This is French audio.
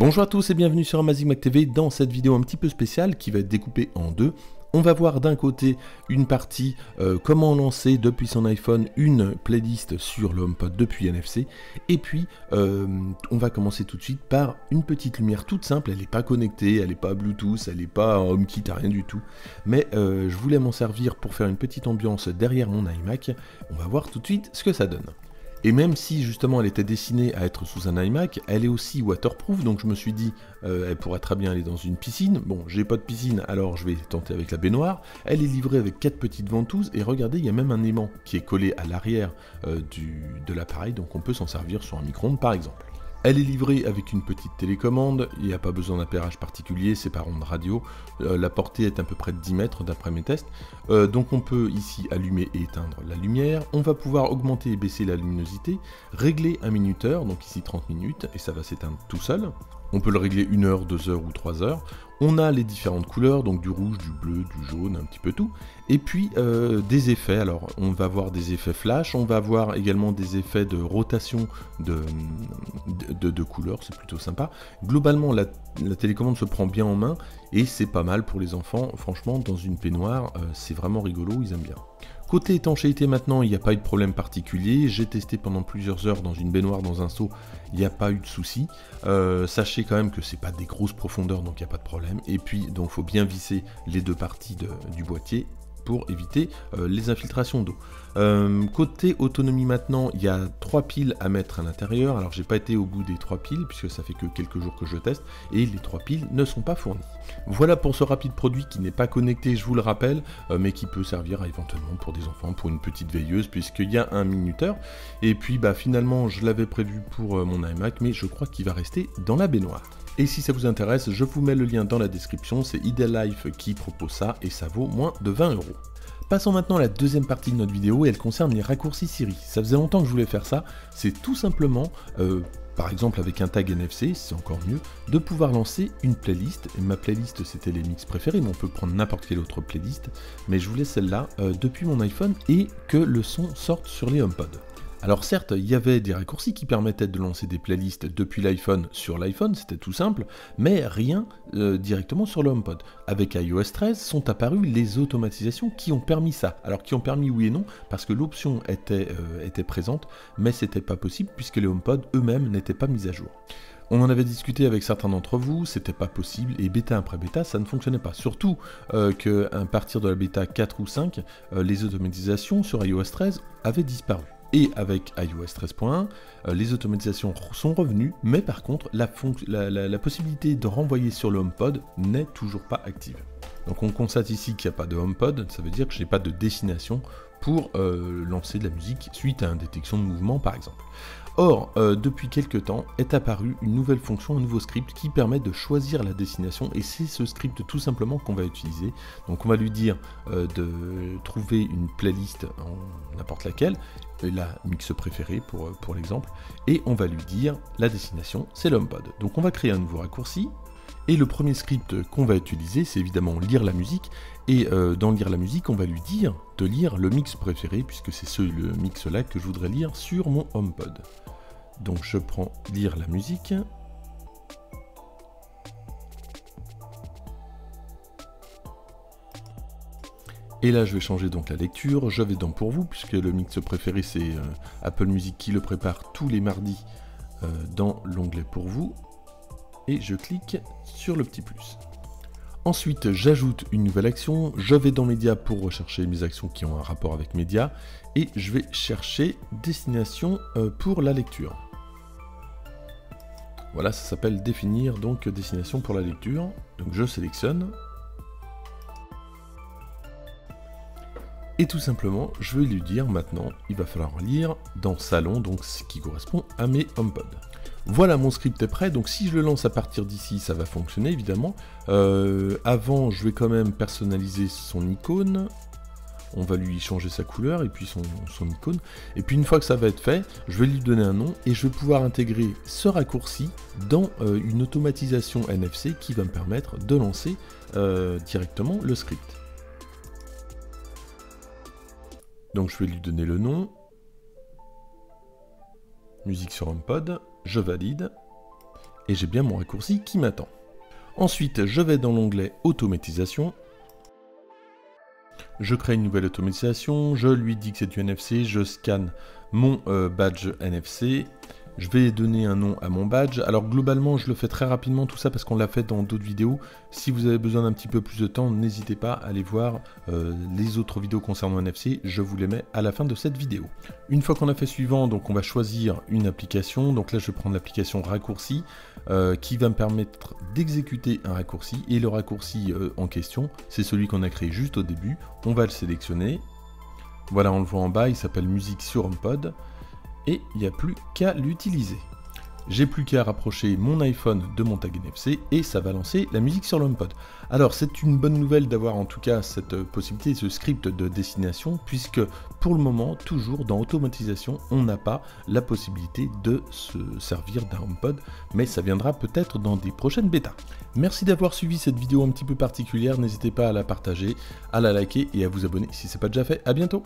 Bonjour à tous et bienvenue sur Amazing Mac TV dans cette vidéo un petit peu spéciale qui va être découpée en deux. On va voir d'un côté une partie comment lancer depuis son iPhone une playlist sur le HomePod depuis NFC. Et puis on va commencer tout de suite par une petite lumière toute simple. Elle n'est pas connectée, elle n'est pas Bluetooth, elle n'est pas HomeKit, rien du tout. Mais je voulais m'en servir pour faire une petite ambiance derrière mon iMac. On va voir tout de suite ce que ça donne. Et même si justement elle était destinée à être sous un iMac, elle est aussi waterproof, donc je me suis dit, elle pourrait très bien aller dans une piscine. Bon, j'ai pas de piscine, alors je vais tenter avec la baignoire. Elle est livrée avec 4 petites ventouses, et regardez, il y a même un aimant qui est collé à l'arrière de l'appareil, donc on peut s'en servir sur un micro-ondes par exemple. Elle est livrée avec une petite télécommande, il n'y a pas besoin d'appairage particulier, c'est par onde radio, la portée est à peu près de 10 mètres d'après mes tests, donc on peut ici allumer et éteindre la lumière, on va pouvoir augmenter et baisser la luminosité, régler un minuteur, donc ici 30 minutes, et ça va s'éteindre tout seul. On peut le régler 1 heure, 2 heures ou 3 heures. On a les différentes couleurs, donc du rouge, du bleu, du jaune, un petit peu tout. Et puis des effets, alors on va avoir des effets flash, on va avoir également des effets de rotation de couleurs, c'est plutôt sympa. Globalement, la télécommande se prend bien en main et c'est pas mal pour les enfants. Franchement, dans une peignoir, c'est vraiment rigolo, ils aiment bien. Côté étanchéité maintenant, il n'y a pas eu de problème particulier, j'ai testé pendant plusieurs heures dans une baignoire, dans un seau, il n'y a pas eu de souci. Sachez quand même que c'est pas des grosses profondeurs, donc il n'y a pas de problème. Et puis, donc faut bien visser les deux parties du boîtier pour éviter les infiltrations d'eau. Côté autonomie maintenant, il y a 3 piles à mettre à l'intérieur. Alors j'ai pas été au bout des 3 piles puisque ça fait que quelques jours que je teste et les 3 piles ne sont pas fournies. Voilà pour ce rapide produit qui n'est pas connecté, je vous le rappelle, mais qui peut servir éventuellement pour des enfants, pour une petite veilleuse puisqu'il y a un minuteur. Et puis finalement je l'avais prévu pour mon iMac, mais je crois qu'il va rester dans la baignoire. Et si ça vous intéresse, je vous mets le lien dans la description, c'est Idealife qui propose ça et ça vaut moins de 20 €. Passons maintenant à la deuxième partie de notre vidéo et elle concerne les raccourcis Siri. Ça faisait longtemps que je voulais faire ça, c'est tout simplement, par exemple avec un tag NFC, c'est encore mieux, de pouvoir lancer une playlist. Et ma playlist c'était les mix préférés, mais on peut prendre n'importe quelle autre playlist, mais je voulais celle-là depuis mon iPhone et que le son sorte sur les HomePod. Alors certes, il y avait des raccourcis qui permettaient de lancer des playlists depuis l'iPhone sur l'iPhone, c'était tout simple, mais rien directement sur le HomePod. Avec iOS 13 sont apparues les automatisations qui ont permis ça. Alors qui ont permis oui et non, parce que l'option était présente, mais c'était pas possible puisque les HomePod eux-mêmes n'étaient pas mis à jour. On en avait discuté avec certains d'entre vous, c'était pas possible, et bêta après bêta, ça ne fonctionnait pas. Surtout qu'à partir de la bêta 4 ou 5, les automatisations sur iOS 13 avaient disparu. Et avec iOS 13.1, les automatisations sont revenues, mais par contre, la possibilité de renvoyer sur le HomePod n'est toujours pas active. Donc on constate ici qu'il n'y a pas de HomePod, ça veut dire que je n'ai pas de destination pour lancer de la musique suite à une détection de mouvement par exemple. Or, depuis quelques temps, est apparue une nouvelle fonction, un nouveau script qui permet de choisir la destination et c'est ce script tout simplement qu'on va utiliser. Donc on va lui dire de trouver une playlist en n'importe laquelle, la mix préférée pour l'exemple, et on va lui dire la destination c'est l'HomePod. Donc on va créer un nouveau raccourci. Et le premier script qu'on va utiliser, c'est évidemment lire la musique. Et dans lire la musique, on va lui dire de lire le mix préféré, puisque c'est le mix-là que je voudrais lire sur mon HomePod. Donc je prends lire la musique. Et là, je vais changer donc la lecture. Je vais dans pour vous, puisque le mix préféré, c'est Apple Music qui le prépare tous les mardis dans l'onglet pour vous. Et je clique sur le petit plus. Ensuite, j'ajoute une nouvelle action, je vais dans Médias pour rechercher mes actions qui ont un rapport avec Médias, et je vais chercher destination pour la lecture. Voilà, ça s'appelle définir donc destination pour la lecture. Donc je sélectionne. Et tout simplement, je vais lui dire maintenant, il va falloir lire dans Salon, donc ce qui correspond à mes HomePod. Voilà, mon script est prêt, donc si je le lance à partir d'ici, ça va fonctionner évidemment. Avant, je vais quand même personnaliser son icône. On va lui changer sa couleur et puis son icône. Et puis une fois que ça va être fait, je vais lui donner un nom et je vais pouvoir intégrer ce raccourci dans une automatisation NFC qui va me permettre de lancer directement le script. Donc je vais lui donner le nom. Musique sur HomePod. Je valide. et j'ai bien mon raccourci qui m'attend. Ensuite, je vais dans l'onglet automatisation. Je crée une nouvelle automatisation, je lui dis que c'est du NFC, je scanne mon badge NFC. Je vais donner un nom à mon badge. Alors globalement, je le fais très rapidement, tout ça parce qu'on l'a fait dans d'autres vidéos. Si vous avez besoin d'un petit peu plus de temps, n'hésitez pas à aller voir les autres vidéos concernant NFC. Je vous les mets à la fin de cette vidéo. Une fois qu'on a fait suivant, donc on va choisir une application. Donc là, je vais prendre l'application raccourci qui va me permettre d'exécuter un raccourci. Et le raccourci en question, c'est celui qu'on a créé juste au début. On va le sélectionner. Voilà, on le voit en bas, il s'appelle Musique sur HomePod. Et il n'y a plus qu'à l'utiliser. J'ai plus qu'à rapprocher mon iPhone de mon tag NFC et ça va lancer la musique sur l'HomePod. Alors c'est une bonne nouvelle d'avoir en tout cas cette possibilité, ce script de destination, puisque pour le moment, toujours dans automatisation, on n'a pas la possibilité de se servir d'un HomePod, mais ça viendra peut-être dans des prochaines bêtas. Merci d'avoir suivi cette vidéo un petit peu particulière, n'hésitez pas à la partager, à la liker et à vous abonner si ce n'est pas déjà fait. À bientôt.